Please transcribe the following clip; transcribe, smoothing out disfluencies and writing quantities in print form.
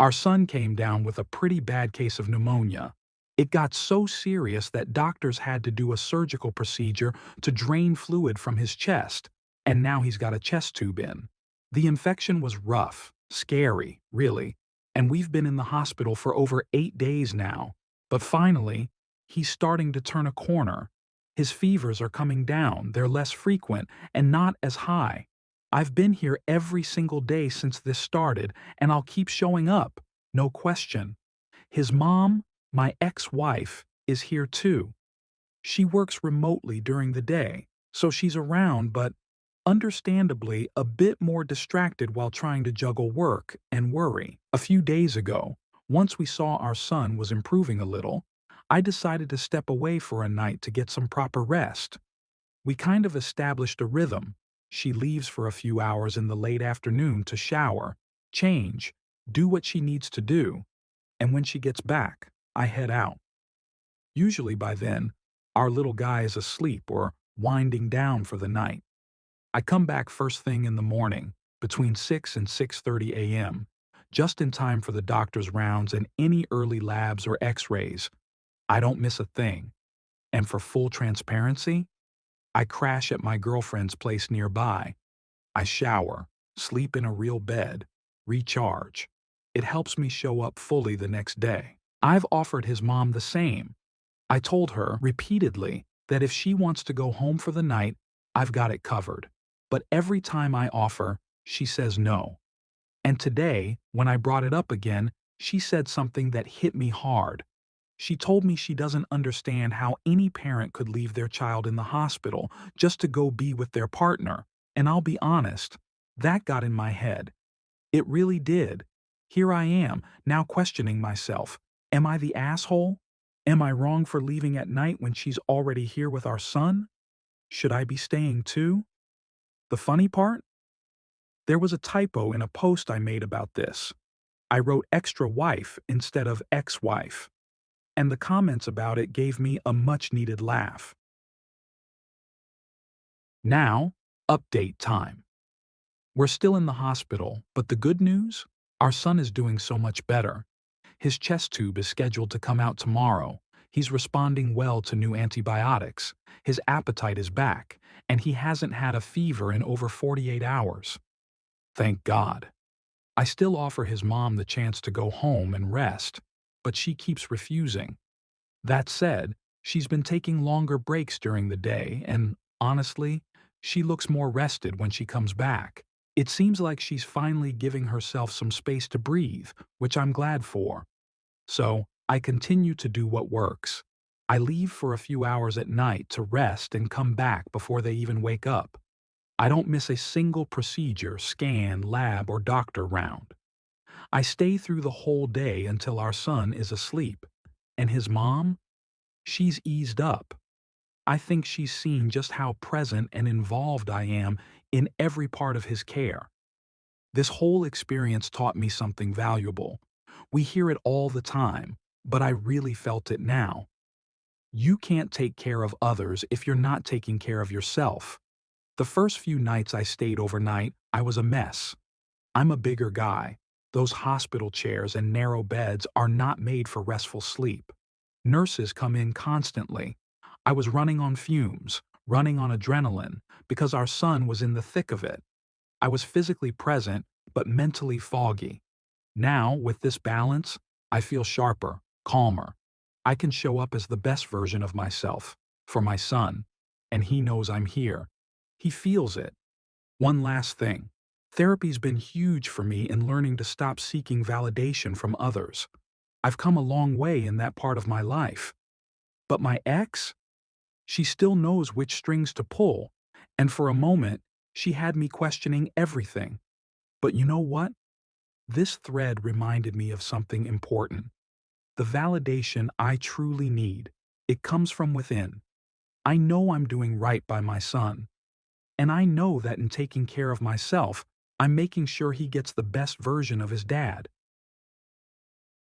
Our son came down with a pretty bad case of pneumonia. It got so serious that doctors had to do a surgical procedure to drain fluid from his chest, and now he's got a chest tube in. The infection was rough, scary, really, and we've been in the hospital for over 8 days now. But finally, he's starting to turn a corner. His fevers are coming down, they're less frequent, and not as high. I've been here every single day since this started, and I'll keep showing up, no question. His mom, my ex-wife, is here too. She works remotely during the day, so she's around but, understandably, a bit more distracted while trying to juggle work and worry. A few days ago, once we saw our son was improving a little, I decided to step away for a night to get some proper rest. We kind of established a rhythm. She leaves for a few hours in the late afternoon to shower, change, do what she needs to do, and when she gets back, I head out. Usually by then, our little guy is asleep or winding down for the night. I come back first thing in the morning, between 6 and 6:30 a.m., just in time for the doctor's rounds and any early labs or x-rays. I don't miss a thing. And for full transparency, I crash at my girlfriend's place nearby. I shower, sleep in a real bed, recharge. It helps me show up fully the next day. I've offered his mom the same. I told her repeatedly that if she wants to go home for the night, I've got it covered. But every time I offer, she says no. And today, when I brought it up again, she said something that hit me hard. She told me she doesn't understand how any parent could leave their child in the hospital just to go be with their partner. And I'll be honest, that got in my head. It really did. Here I am, now questioning myself. Am I the asshole? Am I wrong for leaving at night when she's already here with our son? Should I be staying too? The funny part? There was a typo in a post I made about this. I wrote extra wife instead of ex-wife, and the comments about it gave me a much-needed laugh. Now, update time. We're still in the hospital, but the good news? Our son is doing so much better. His chest tube is scheduled to come out tomorrow. He's responding well to new antibiotics. His appetite is back, and he hasn't had a fever in over 48 hours. Thank God. I still offer his mom the chance to go home and rest, but she keeps refusing. That said, she's been taking longer breaks during the day, and honestly, she looks more rested when she comes back. It seems like she's finally giving herself some space to breathe, which I'm glad for. So, I continue to do what works. I leave for a few hours at night to rest and come back before they even wake up. I don't miss a single procedure, scan, lab, or doctor round. I stay through the whole day until our son is asleep. And his mom? She's eased up. I think she's seen just how present and involved I am in every part of his care. This whole experience taught me something valuable. We hear it all the time, but I really felt it now. You can't take care of others if you're not taking care of yourself. The first few nights I stayed overnight, I was a mess. I'm a bigger guy. Those hospital chairs and narrow beds are not made for restful sleep. Nurses come in constantly. I was running on fumes, running on adrenaline, because our son was in the thick of it. I was physically present, but mentally foggy. Now, with this balance, I feel sharper, calmer. I can show up as the best version of myself, for my son, and he knows I'm here. He feels it. One last thing. Therapy's been huge for me in learning to stop seeking validation from others. I've come a long way in that part of my life. But my ex? She still knows which strings to pull, and for a moment, she had me questioning everything. But you know what? This thread reminded me of something important. The validation I truly need. It comes from within. I know I'm doing right by my son. And I know that in taking care of myself, I'm making sure he gets the best version of his dad.